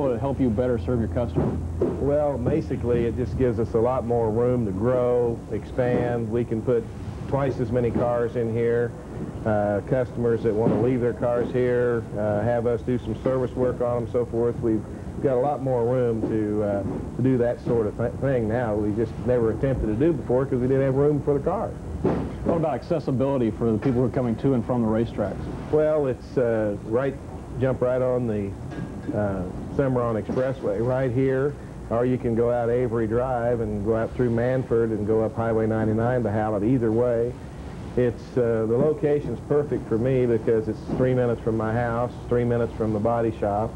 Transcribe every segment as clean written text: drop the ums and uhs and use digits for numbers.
to help you better serve your customer? Well, basically, it just gives us a lot more room to grow, expand. We can put twice as many cars in here. Customers that want to leave their cars here, have us do some service work on them, so forth. We've got a lot more room to do that sort of thing now. We just never attempted to do before because we didn't have room for the cars. What about accessibility for the people who are coming to and from the racetracks? Well, it's jump right on the Cimarron Expressway right here, or you can go out Avery Drive and go out through Manford and go up Highway 99 to Hallett. Either way, it's the location's perfect for me because it's 3 minutes from my house, 3 minutes from the body shop.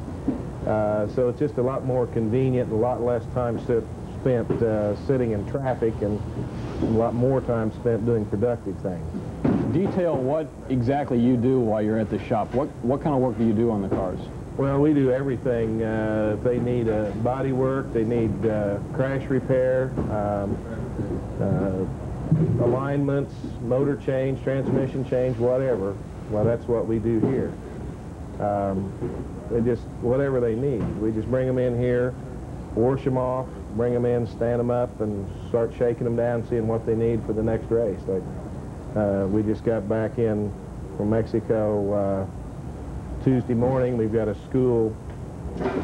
So it's just a lot more convenient, a lot less time spent sitting in traffic, and a lot more time spent doing productive things. Detail what exactly you do while you're at the shop. What kind of work do you do on the cars? Well, we do everything. If they need body work, they need crash repair, alignments, motor change, transmission change, whatever. Well, that's what we do here. Whatever they need. We just bring them in here, wash them off, bring them in, stand them up, and start shaking them down, seeing what they need for the next race. Like, we just got back in from Mexico Tuesday morning. We've got a school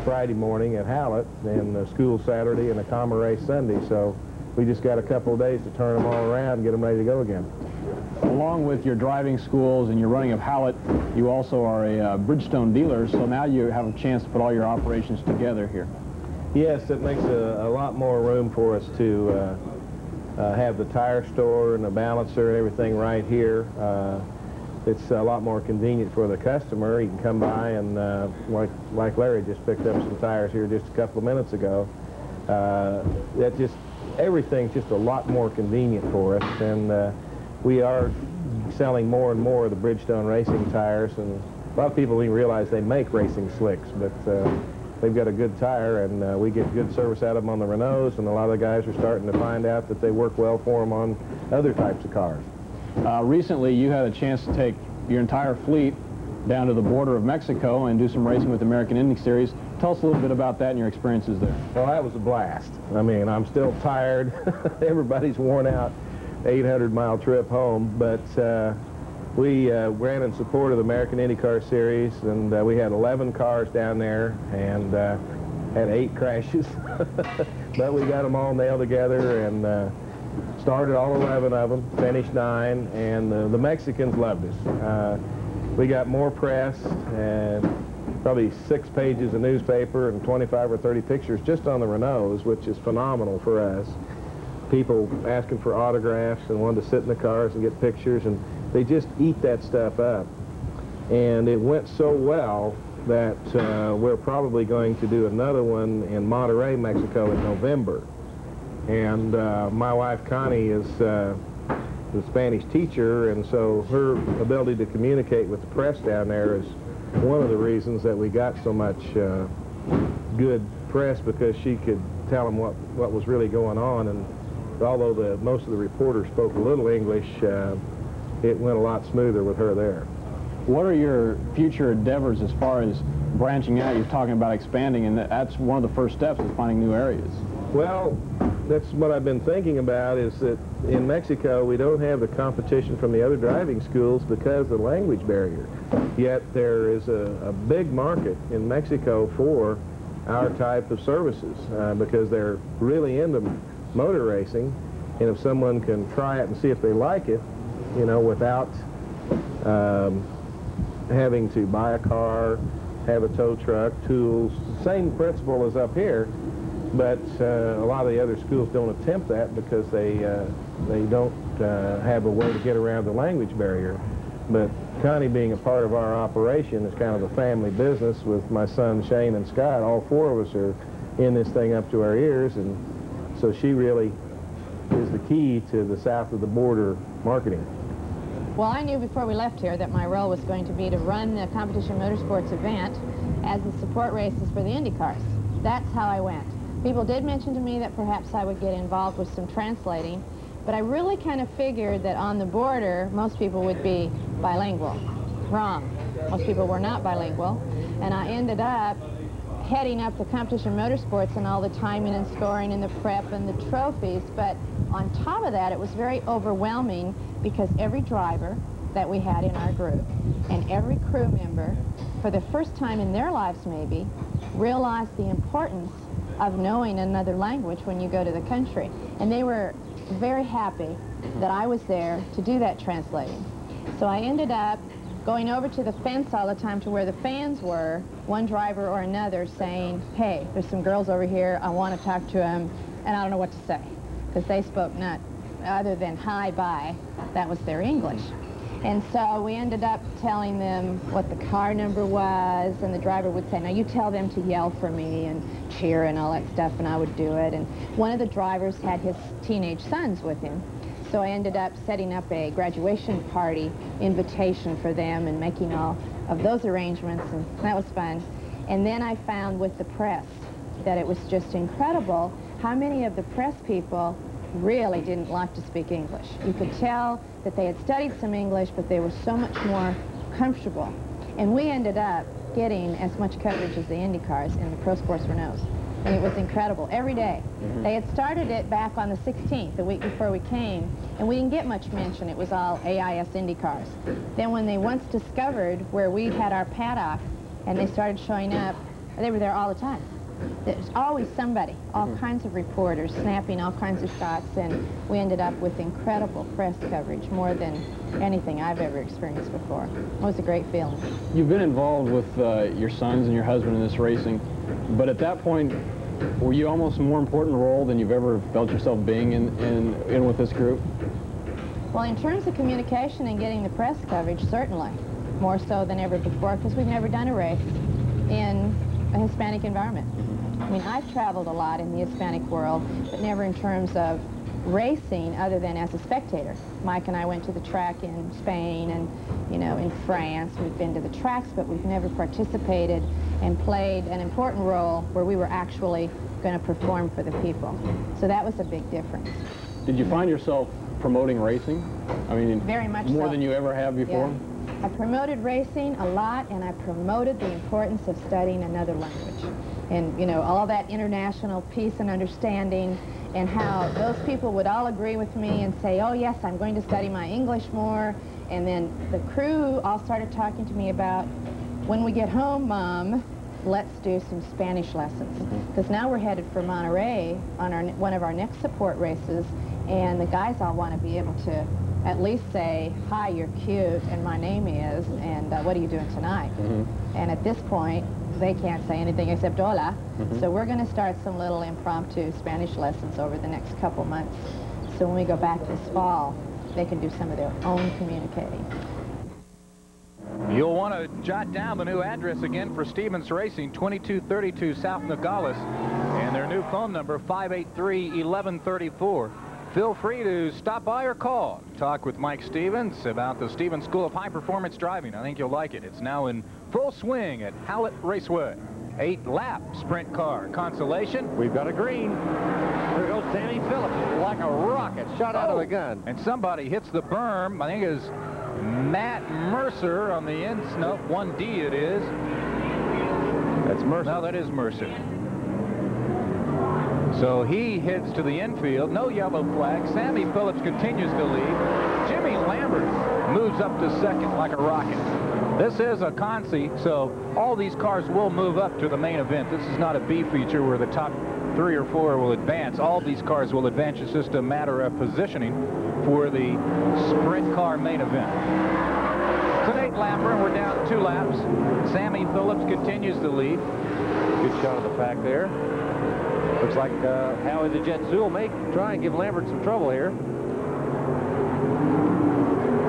Friday morning at Hallett, and a school Saturday, and a Comma race Sunday. So we just got a couple of days to turn them all around and get them ready to go again. Along with your driving schools and your running of Hallett, you also are a Bridgestone dealer, so now you have a chance to put all your operations together here. Yes, it makes a lot more room for us to have the tire store and the balancer and everything right here. It's a lot more convenient for the customer. He can come by and, like Larry just picked up some tires here just a couple of minutes ago. Everything's just a lot more convenient for us, and we are selling more and more of the Bridgestone racing tires, and a lot of people don't even realize they make racing slicks, but they've got a good tire, and we get good service out of them on the Renaults, and a lot of the guys are starting to find out that they work well for them on other types of cars. Recently, you had a chance to take your entire fleet down to the border of Mexico and do some racing with the American Indy Series. Tell us a little bit about that and your experiences there. Well, that was a blast. I mean, I'm still tired. Everybody's worn out. 800-mile trip home, but we ran in support of the American IndyCar Series, and we had 11 cars down there and had 8 crashes. But we got them all nailed together and started all 11 of them, finished 9, and the Mexicans loved us. We got more press and probably 6 pages of newspaper and 25 or 30 pictures just on the Renaults, which is phenomenal for us. People asking for autographs and wanted to sit in the cars and get pictures, and they just eat that stuff up. And it went so well that we're probably going to do another one in Monterrey, Mexico in November. And my wife Connie is the Spanish teacher, and so her ability to communicate with the press down there is one of the reasons that we got so much good press, because she could tell them what was really going on. And although most of the reporters spoke a little English, it went a lot smoother with her there. What are your future endeavors as far as branching out? You're talking about expanding, and that's one of the first steps, is finding new areas. Well, that's what I've been thinking about, is that in Mexico we don't have the competition from the other driving schools because of the language barrier. Yet there is a big market in Mexico for our type of services because they're really into motor racing, and if someone can try it and see if they like it, you know, without having to buy a car, have a tow truck, tools, same principle as up here, but a lot of the other schools don't attempt that because they don't have a way to get around the language barrier. But Connie, being a part of our operation, is kind of a family business with my son Shane and Scott. All 4 of us are in this thing up to our ears, and so she really is the key to the south of the border marketing. Well, I knew before we left here that my role was going to be to run the competition motorsports event as the support races for the Indy cars. That's how I went. People did mention to me that perhaps I would get involved with some translating, but I really kind of figured that on the border most people would be bilingual. Wrong. Most people were not bilingual, and I ended up heading up the competition motorsports and all the timing and scoring and the prep and the trophies, but on top of that, it was very overwhelming because every driver that we had in our group and every crew member, for the first time in their lives maybe, realized the importance of knowing another language when you go to the country. And they were very happy that I was there to do that translating. So I ended up going over to the fence all the time to where the fans were, one driver or another saying, hey, there's some girls over here, I want to talk to them, and I don't know what to say, because they spoke not other than hi, bye. That was their English. And so we ended up telling them what the car number was, and the driver would say, now you tell them to yell for me and cheer and all that stuff, and I would do it. And one of the drivers had his teenage sons with him. So I ended up setting up a graduation party invitation for them and making all of those arrangements, and that was fun. And then I found with the press that it was just incredible how many of the press people really didn't like to speak English. You could tell that they had studied some English, but they were so much more comfortable. And we ended up getting as much coverage as the Indy cars in the Pro Sports Renaults. And it was incredible, every day. They had started it back on the 16th, the week before we came, and we didn't get much mention. It was all AIS Indy cars. Then when they once discovered where we had our paddock and they started showing up, they were there all the time. There's always somebody, all kinds of reporters snapping all kinds of shots, and we ended up with incredible press coverage, more than anything I've ever experienced before. It was a great feeling. You've been involved with your sons and your husband in this racing, but at that point, were you almost a more important role than you've ever felt yourself being in with this group? Well, in terms of communication and getting the press coverage, certainly, more so than ever before, because we've never done a race in a Hispanic environment. I mean, I've traveled a lot in the Hispanic world, but never in terms of racing other than as a spectator. Mike and I went to the track in Spain and, you know, in France. We've been to the tracks, but we've never participated and played an important role where we were actually going to perform for the people. So that was a big difference. Did you find yourself promoting racing? I mean, very much more so. Than you ever have before? Yeah. I promoted racing a lot, and I promoted the importance of studying another language. And, you know, all that international peace and understanding, and how those people would all agree with me and say, oh, yes, I'm going to study my English more. And then the crew all started talking to me about, when we get home, Mom, let's do some Spanish lessons. Because now we're headed for Monterey on one of our next support races, and the guys all want to be able to at least say, hi, you're cute, and my name is, and what are you doing tonight? And at this point, they can't say anything except hola. So we're going to start some little impromptu Spanish lessons over the next couple months. So when we go back this fall, they can do some of their own communicating. You'll want to jot down the new address again for Stevens Racing, 2232 South Nogales, and their new phone number, 583-1134. Feel free to stop by or call. Talk with Mike Stevens about the Stevens School of High Performance Driving. I think you'll like it. It's now in full swing at Hallett Raceway. 8-lap sprint car consolation. We've got a green. There goes Sammy Phillips like a rocket shot out of a gun. And somebody hits the berm. I think it's Matt Mercer on the end. No, 1D it is. That's Mercer. No, that is Mercer. So he heads to the infield. No yellow flag. Sammy Phillips continues to lead. Jimmy Lambert moves up to second like a rocket. This is a consi, so all these cars will move up to the main event. This is not a B feature where the top 3 or 4 will advance. All these cars will advance. It's just a matter of positioning for the sprint car main event. It's an 8-lapper, and we're down 2 laps. Sammy Phillips continues to lead. Good shot of the pack there. Looks like Howie the Jet Zool may try and give Lambert some trouble here.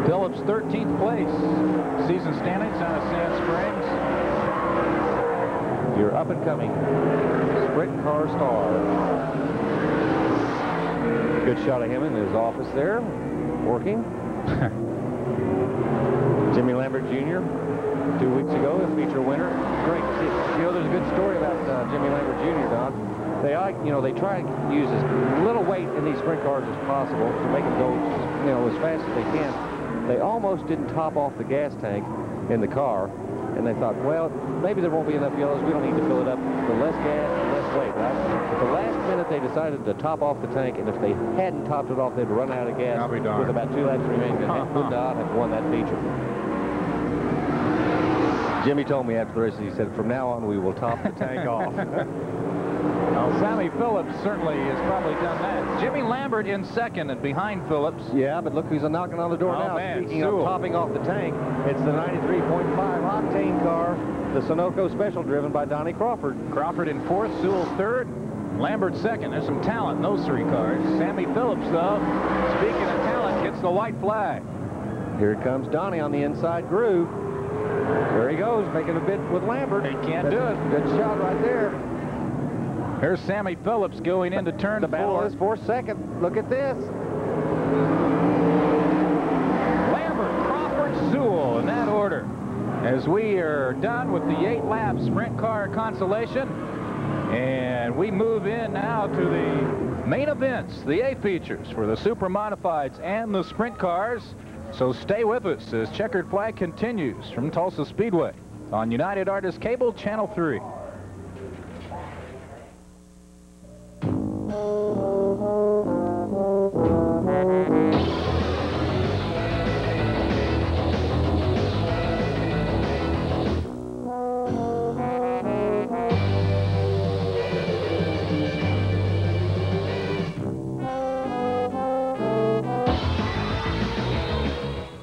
Phillips 13th place. Season standings out of Sand Springs. Your up-and-coming sprint car star. Good shot of him in his office there, working. Jimmy Lambert Jr., 2 weeks ago, a feature winner. Great to see. You know, there's a good story about Jimmy Lambert Jr., Don. They, you know, they try to use as little weight in these sprint cars as possible to make them go, you know, as fast as they can. They almost didn't top off the gas tank in the car, and they thought, well, maybe there won't be enough yellows. We don't need to fill it up. The less gas, the less weight, right? At the last minute, they decided to top off the tank, and if they hadn't topped it off, they'd run out of gas with about 2 laps remaining. They would not have won that feature. Jimmy told me after the race, he said, from now on, we will top the tank off. Well, Sammy Phillips certainly has probably done that. Jimmy Lambert in second and behind Phillips. Yeah, but look who's knocking on the door now. Man, Speaking of topping off the tank, it's the 93.5 octane car, the Sunoco Special, driven by Donnie Crawford. Crawford in fourth, Sewell third, Lambert second. There's some talent in those 3 cars. Sammy Phillips, though, speaking of talent, gets the white flag. Here comes Donnie on the inside groove. There he goes, making a bid with Lambert. He can't do it. Good shot right there. Here's Sammy Phillips going into turn 4. The battle is for second. Look at this. Lambert, Crawford, Sewell in that order. As we are done with the 8-lap sprint car consolation, and we move in now to the main events, the A features for the super modifieds and the sprint cars. So stay with us as Checkered Flag continues from Tulsa Speedway on United Artists Cable Channel 3.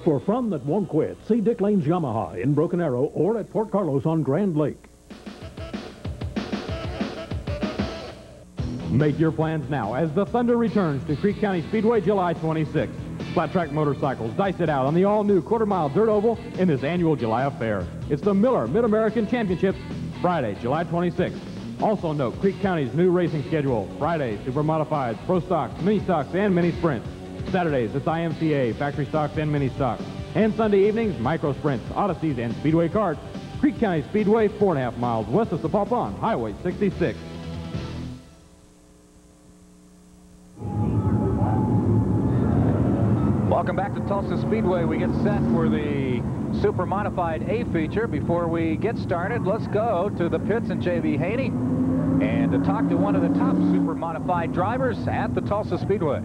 For fun that won't quit, see Dick Lane's Yamaha in Broken Arrow or at Port Carlos on Grand Lake. Make your plans now as the Thunder returns to Creek County Speedway July 26th. Flat Track Motorcycles dice it out on the all-new quarter-mile dirt oval in this annual July affair. It's the Miller Mid-American Championship, Friday, July 26th. Also note Creek County's new racing schedule. Friday, Super Modifieds, Pro Stocks, Mini Stocks, and Mini Sprints. Saturdays, it's IMCA, Factory Stocks, and Mini Stocks. And Sunday evenings, Micro Sprints, Odysseys, and Speedway Karts. Creek County Speedway, 4.5 miles west of Sapulpa, Highway 66. Welcome back to Tulsa Speedway. We get set for the Super Modified A feature. Before we get started, let's go to the pits in J.B. Haney and to talk to one of the top Super Modified drivers at the Tulsa Speedway.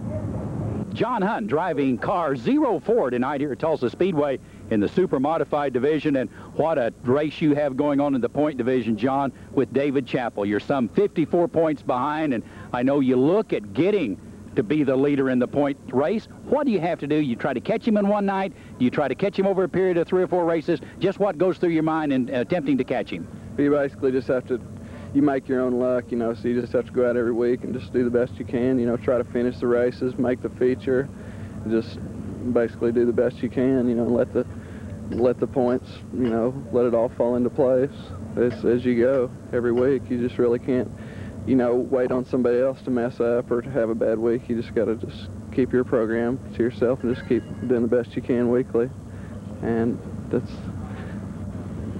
John Hunt driving car 04 tonight here at Tulsa Speedway in the Super Modified division. And what a race you have going on in the point division, John, with David Chappell. You're some 54 points behind, and I know you look at getting to be the leader in the point race. What do you have to do? You try to catch him in one night? Do you try to catch him over a period of 3 or 4 races? Just what goes through your mind in attempting to catch him? You basically just have to, you make your own luck, you know, so you just have to go out every week and just do the best you can, you know, try to finish the races, make the feature, just basically do the best you can, you know, let the points, you know, let it all fall into place as you go every week. You just really can't, you know, wait on somebody else to mess up or to have a bad week. You just got to just keep your program to yourself and just keep doing the best you can weekly. And that's...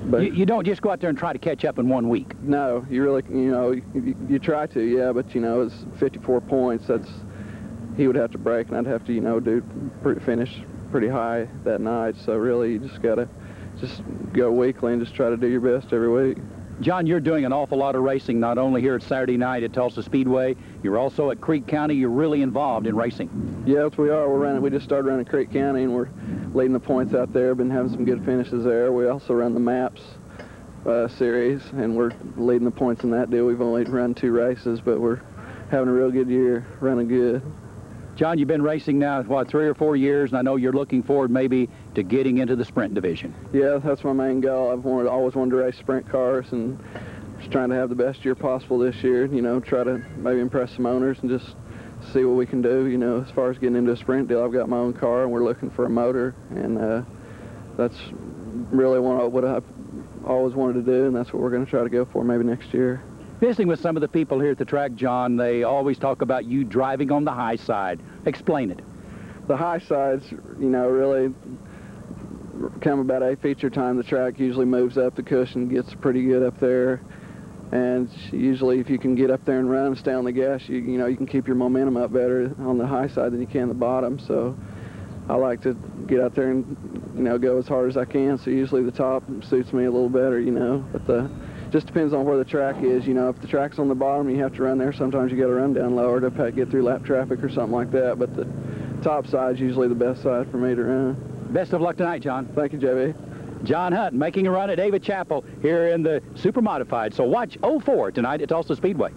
But you don't just go out there and try to catch up in 1 week. No, you really, you know, you try to, yeah, but, you know, it's 54 points. That's, he would have to break, and I'd have to, you know, finish pretty high that night. So really, you just got to just go weekly and just try to do your best every week. John, you're doing an awful lot of racing, not only here at Saturday night at Tulsa Speedway, you're also at Creek County. You're really involved in racing. Yes, we are. We just started running Creek County, and we're leading the points out there. Been having some good finishes there. We also run the Maps series, and we're leading the points in that deal. We've only run 2 races, but we're having a real good year, running good. John, you've been racing now, what, 3 or 4 years, and I know you're looking forward maybe to getting into the sprint division. Yeah, that's my main goal. I've always wanted to race sprint cars, and just trying to have the best year possible this year, you know, try to maybe impress some owners and just see what we can do, you know, as far as getting into a sprint deal. I've got my own car, and we're looking for a motor, and that's really what I've always wanted to do, and that's what we're going to try to go for maybe next year. Visiting with some of the people here at the track, John, they always talk about you driving on the high side. Explain it. The high sides, you know, really come about A feature time. The track usually moves up the cushion, gets pretty good up there, and usually if you can get up there and run and stay on the gas, you know, you can keep your momentum up better on the high side than you can the bottom. So I like to get out there and, you know, go as hard as I can. So usually the top suits me a little better, you know. But just depends on where the track is. You know, if the track's on the bottom, you have to run there. Sometimes you got to run down lower to get through lap traffic or something like that. But the top side's usually the best side for me to run. Best of luck tonight, John. Thank you, JB. John Hunt making a run at David Chappell here in the Super Modified. So watch 04 tonight at Tulsa Speedway.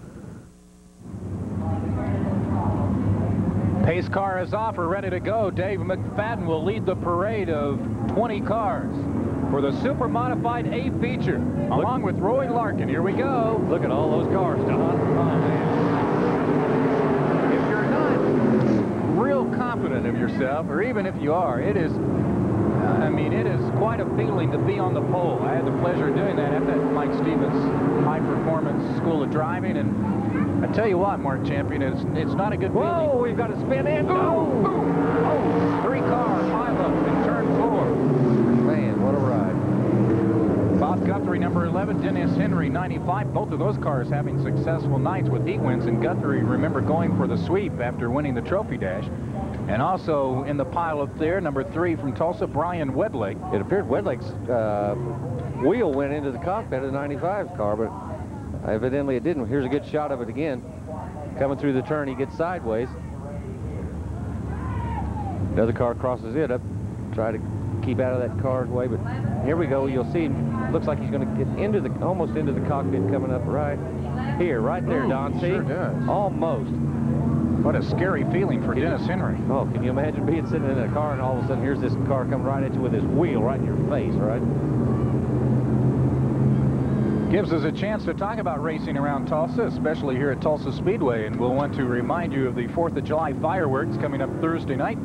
Pace car is off. We're ready to go. Dave McFadden will lead the parade of 20 cars for the Super Modified A feature, along with Roy Larkin. Here we go. Look at all those cars, Don. Oh, man. If you're not real confident of yourself, or even if you are, it is, I mean, it is quite a feeling to be on the pole. I had the pleasure of doing that at that Mike Stevens High Performance School of Driving, and I tell you what, Mark Champion, it's not a good feeling. Whoa, we've got to spin in. Oh, 3 cars, 5 up in turn 4. Man, what a ride. Bob Guthrie, number 11, Dennis Henry, 95. Both of those cars having successful nights with heat wins, and Guthrie, remember, going for the sweep after winning the Trophy Dash. And also in the pile up there, number 3 from Tulsa, Brian Wedlake. It appeared Wedlake's wheel went into the cockpit of the 95's car, but evidently it didn't. Here's a good shot of it again. Coming through the turn, he gets sideways. Another car crosses it up. Try to keep out of that car's way, but here we go. You'll see, looks like he's going to get into the, almost into the cockpit coming up right here, right there, Don. See? Sure does. Almost. What a scary feeling for Dennis Henry. Oh, can you imagine being sitting in a car and all of a sudden here's this car coming right at you with his wheel right in your face, right? Gives us a chance to talk about racing around Tulsa, especially here at Tulsa Speedway, and we'll want to remind you of the 4th of July fireworks coming up Thursday night.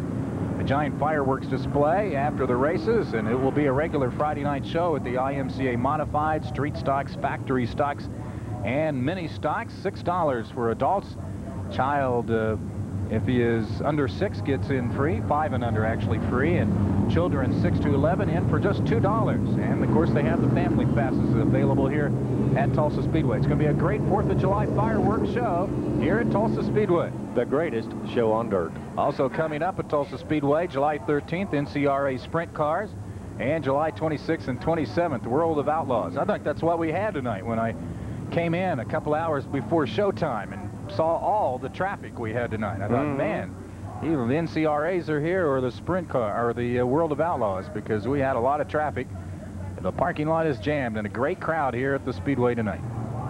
A giant fireworks display after the races, and it will be a regular Friday night show at the IMCA Modified, Street Stocks, Factory Stocks, and Mini Stocks. $6 for adults. Child, if he is under 6, gets in free. 5 and under actually free, and children 6 to 11 in for just $2. And of course they have the family passes available here at Tulsa Speedway. It's going to be a great 4th of July fireworks show here at Tulsa Speedway. The greatest show on dirt. Also coming up at Tulsa Speedway, July 13th, NCRA Sprint Cars, and July 26th and 27th, World of Outlaws. I think that's what we had tonight when I came in a couple hours before showtime and saw all the traffic we had tonight. I thought, man, either the NCRAs are here or the Sprint Car or the World of Outlaws, because we had a lot of traffic. The parking lot is jammed, and a great crowd here at the Speedway tonight.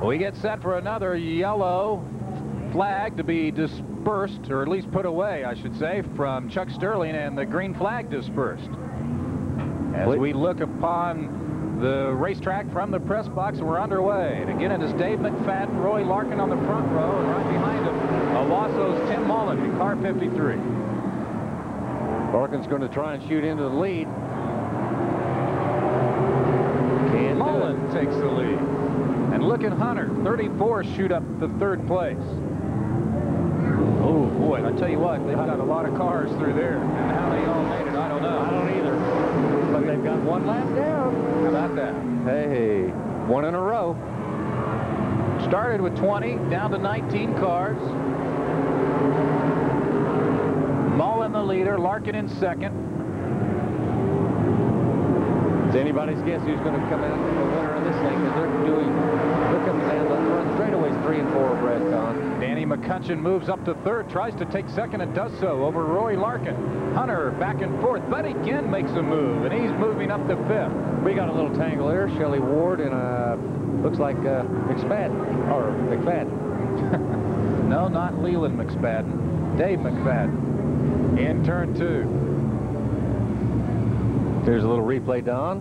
We get set for another yellow flag to be dispersed, or at least put away, I should say, from Chuck Sterling, and the green flag dispersed. As we look upon the racetrack from the press box, and we're underway. And again, it is Dave McFadden, Roy Larkin on the front row, and right behind him, Owasso's Tim Mullen in car 53. Larkin's going to try and shoot into the lead. Mullen takes the lead. And look at Hunter, 34, shoot up to 3rd place. Oh, boy, I tell you what, they've got a lot of cars through there. And how they all made it, I don't know. I don't either. But they've got 1 lap down. How about that? Hey, 1 in a row. Started with 20, down to 19 cars. Mullen the leader, Larkin in 2nd. It's anybody's guess who's going to come out the winner of this thing, because they're coming down the front straightaways 3 and 4 abreast, Don. Danny McCutcheon moves up to 3rd, tries to take 2nd, and does so over Roy Larkin. Hunter back and forth, but again makes a move, and he's moving up to 5th. We got a little tangle there. Shelley Ward and looks like McSpadden, or McFadden. No, not Leland McSpadden. Dave McFadden in turn 2. Here's a little replay, Don.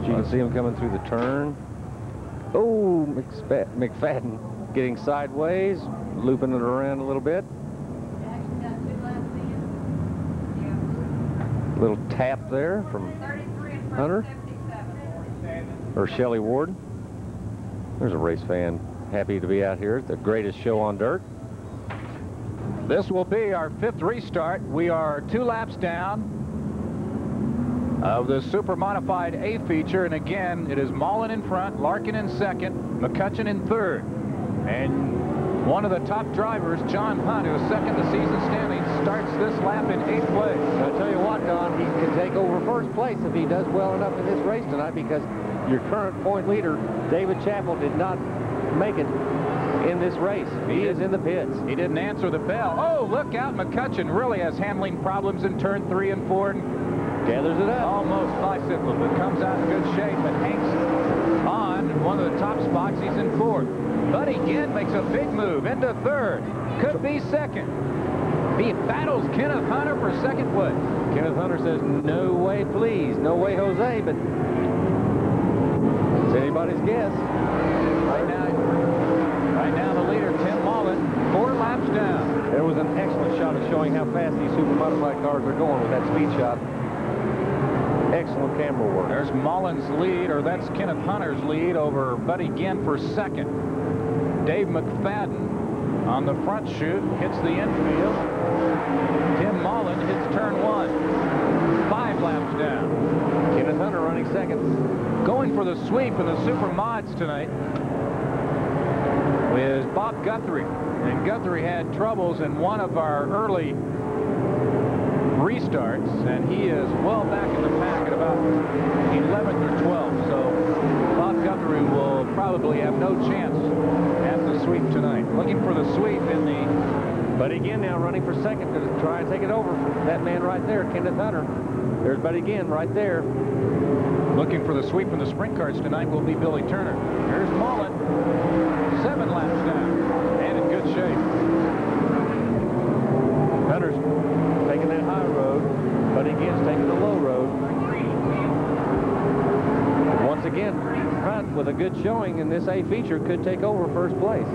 You can see him coming through the turn. Oh, McFadden getting sideways, looping it around a little bit. Little tap there from Hunter. Or Shelley Ward. There's a race fan happy to be out here at the greatest show on dirt. This will be our 5th restart. We are 2 laps down of the Super Modified A feature, and again, it is Mullen in front, Larkin in 2nd, McCutcheon in 3rd. And One of the top drivers, John Hunt, who is second in the season standing, starts this lap in 8th place. I'll tell you what, Don, he can take over first place if he does well enough in this race tonight, because your current point leader, David Chappell, did not make it in this race. He is in the pits. He didn't answer the bell. Oh, look out. McCutcheon really has handling problems in turn 3 and 4. And gathers it up. Almost bicycle, but comes out in good shape and hangs on in one of the top spots. He's in 4th. Buddy Ginn makes a big move into 3rd. Could be 2nd. He battles Kenneth Hunter for 2nd place. Kenneth Hunter says, no way, please. No way, Jose, but it's anybody's guess. Right now, the leader, Tim Mullen, 4 laps down. There was an excellent shot of showing how fast these super modified cars are going with that speed shot. Excellent camera work. There's Mullen's lead, or that's Kenneth Hunter's lead over Buddy Ginn for 2nd. Dave McFadden on the front chute hits the infield. Tim Mullen hits turn 1. 5 laps down. Kenneth Hunter running 2nd. Going for the sweep in the super mods tonight is Bob Guthrie. And Guthrie had troubles in one of our early restarts, and he is well back in the pack at about 11th or 12th. So Bob Guthrie will probably have no chance at the sweep tonight. Looking for the sweep in the... Buddy Ginn now running for 2nd to try and take it over. That man right there, Kenneth Hunter. There's Buddy Ginn right there. Looking for the sweep in the sprint cars tonight will be Billy Turner. Here's Mullen. 7 laps down and in good shape. Hunter's taking that high road. Buddy Ginn's taking the low road. Once again, Hunt with a good showing in this A feature could take over first place.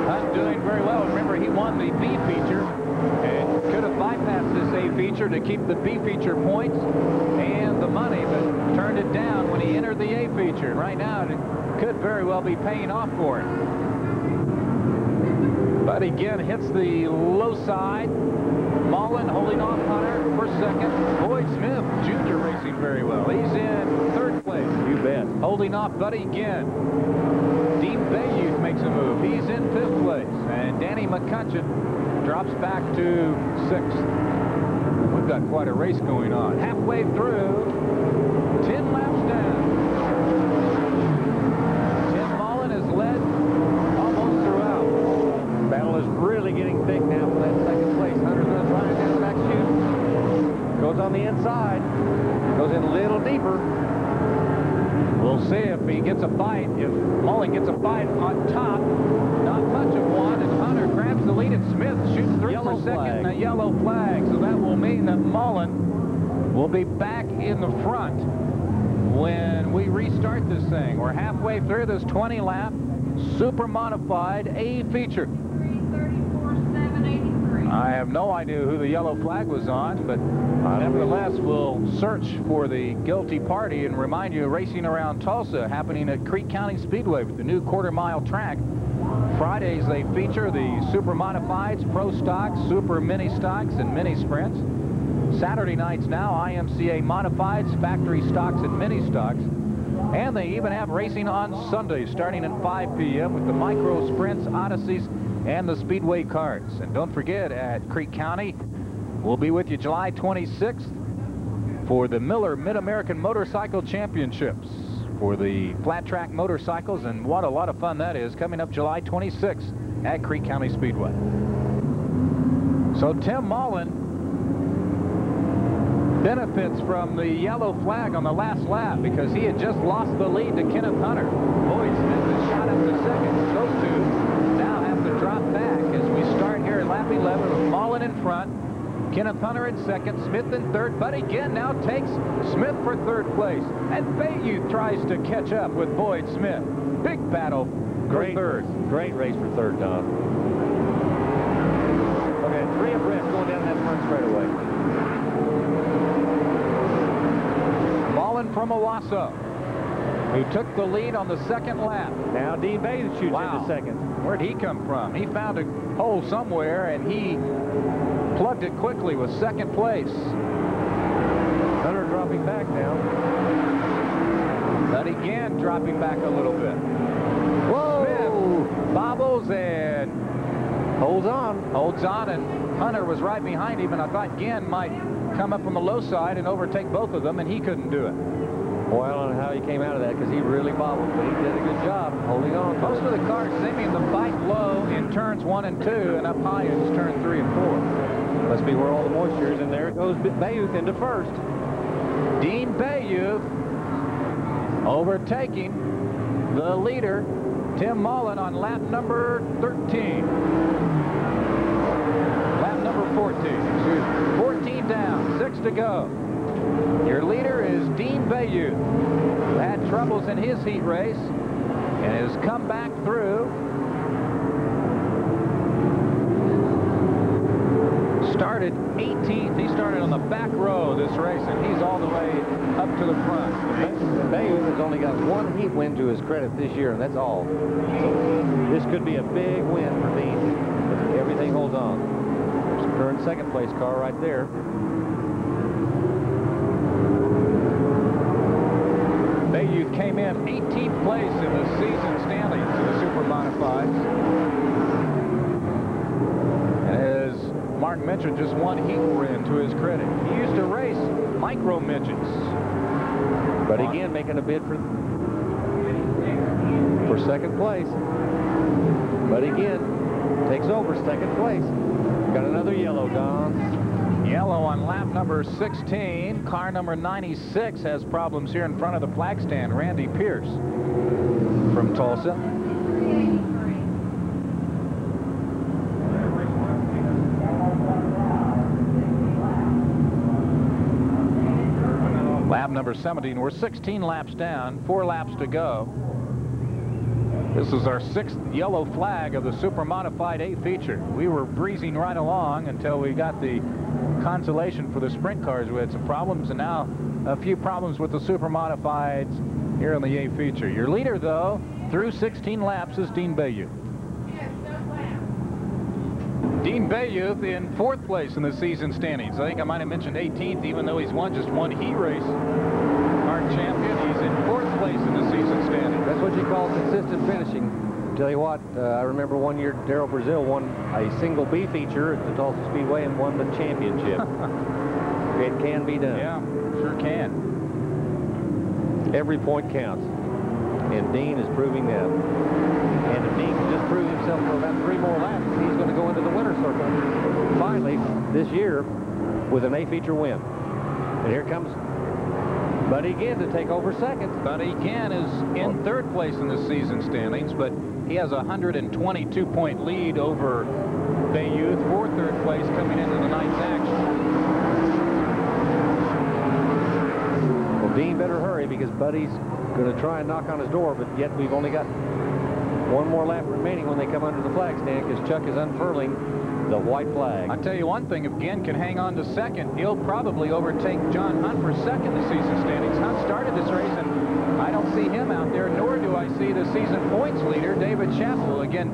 Hunt doing very well. Remember, he won the B feature and could have bypassed this A feature to keep the B feature points and the money, but turned it down when he entered the A feature. And right now, it could very well be paying off for him. Buddy Ginn hits the low side. Mullen holding off Hunter for 2nd. Boyd Smith Jr. racing very well. He's in 3rd place. You bet. Holding off Buddy Ginn. Dean Bayouth makes a move. He's in 5th place. And Danny McCutcheon drops back to 6th. We've got quite a race going on. Halfway through, 10 laps down. Tim Mullen is led almost throughout. Battle is really getting thick now for that 2nd place. Hunter's going to try it down the back chute. Goes on the inside. Goes in a little deeper. We'll see if he gets a bite. If Mullen gets a bite on top, not much of one, and Hunter grabs the lead, and Smith shoots through for 2nd, and a yellow flag. So that will mean that Mullen will be back in the front when we restart this thing. We're halfway through this 20-lap super modified A feature. 3:34.783. I have no idea who the yellow flag was on, but nevertheless, we'll search for the guilty party and remind you, racing around Tulsa happening at Creek County Speedway with the new quarter-mile track. Fridays, they feature the super modifieds, pro stocks, super mini stocks, and mini sprints. Saturday nights now, IMCA modifieds, factory stocks, and mini stocks. And they even have racing on Sundays starting at 5 p.m. with the micro sprints, odysseys, and the Speedway cards. And don't forget, at Creek County, we'll be with you July 26th for the Miller Mid-American Motorcycle Championships for the flat track motorcycles, and what a lot of fun that is, coming up July 26th at Creek County Speedway. So Tim Mullen benefits from the yellow flag on the last lap because he had just lost the lead to Kenneth Hunter. Boyd Smith is shot up to 2nd. Those two now have to drop back as we start here at lap 11 with Mullen in front, Kenneth Hunter in 2nd, Smith in 3rd. Buddy Ginn now takes Smith for 3rd place. And Bayouth tries to catch up with Boyd Smith. Big battle for 3rd. Great race for 3rd, Don. Okay, 3 abreast going down that front straightaway. Mullen from Owasso, who took the lead on the 2nd lap. Now Dean Bayouth shoots into 2nd. Where'd he come from? He found a hole somewhere, and he plugged it quickly with 2nd place. Hunter dropping back now. But again, dropping back a little bit. Whoa! holds on. Holds on, and Hunter was right behind him, and I thought Ginn might come up on the low side and overtake both of them, and he couldn't do it. Boy, I don't know how he came out of that because he really bobbled, but he did a good job holding on. Most of the cars seeming to bite low in turns 1 and 2 and up high in turn 3 and 4. Must be where all the moisture is, and there goes Bayouth into first. Dean Bayouth overtaking the leader, Tim Mullen, on lap number 13. Lap number 14, excuse me. 14 down, 6 to go. Your leader is Dean Bayouth, who had troubles in his heat race and has come back through. Started 18th. He started on the back row of this race, and he's all the way up to the front. Bayouth has only got one heat win to his credit this year, and that's all. So this could be a big win for Dean if everything holds on. There's the current second place car right there. Bayouth came in 18th place in the season standings in the Super Modifieds. And as Martin mentioned, just one heat win to his credit. He used to race micro midgets. But again, making a bid for second place. But again, takes over second place. Got another yellow, Don. Yellow on lap number 16. Car number 96 has problems here in front of the flag stand. Randy Pierce from Tulsa. Lap number 17. We're 16 laps down, 4 laps to go. This is our 6th yellow flag of the Super Modified A feature. We were breezing right along until we got the consolation for the sprint cars. We had some problems, and now a few problems with the Super Modifieds here in the A feature. Your leader, though, through 16 laps is Dean Bayouth. Dean Bayouth in 4th place in the season standings. I think I might have mentioned 18th, even though he's won just one heat race. Our champion, he's in 4th place in the season standings. That's what you call consistent finishing. Tell you what, I remember one year Darrell Brazil won a single B feature at the Tulsa Speedway and won the championship. It can be done. Yeah, sure can. Every point counts. And Dean is proving that. And if Dean can just prove himself for about 3 more laps, he's going to go into the winner's circle finally this year with an A feature win. And here comes Buddy Ginn to take over second. Buddy Ginn is in 3rd place in the season standings, but he has a 122-point lead over Bayouth for 3rd place coming into the night's action. Well, Dean better hurry because Buddy's going to try and knock on his door, but yet we've only got 1 more lap remaining when they come under the flag stand because Chuck is unfurling the white flag. I'll tell you one thing, if Ginn can hang on to second, he'll probably overtake John Hunt for second in the season standings. Hunt started this race, and I don't see him out there, nor do I see the season points leader, David Chappell. Again,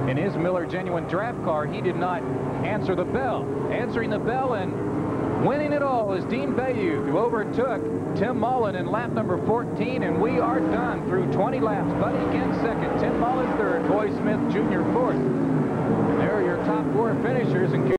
in his Miller Genuine Draft car, he did not answer the bell. Answering the bell and winning it all is Dean Bayouth, who overtook Tim Mullen in lap number 14, and we are done through 20 laps. Buddy Ginn second, Tim Mullen third, Boy Smith Jr. fourth. And there are your top 4 finishers in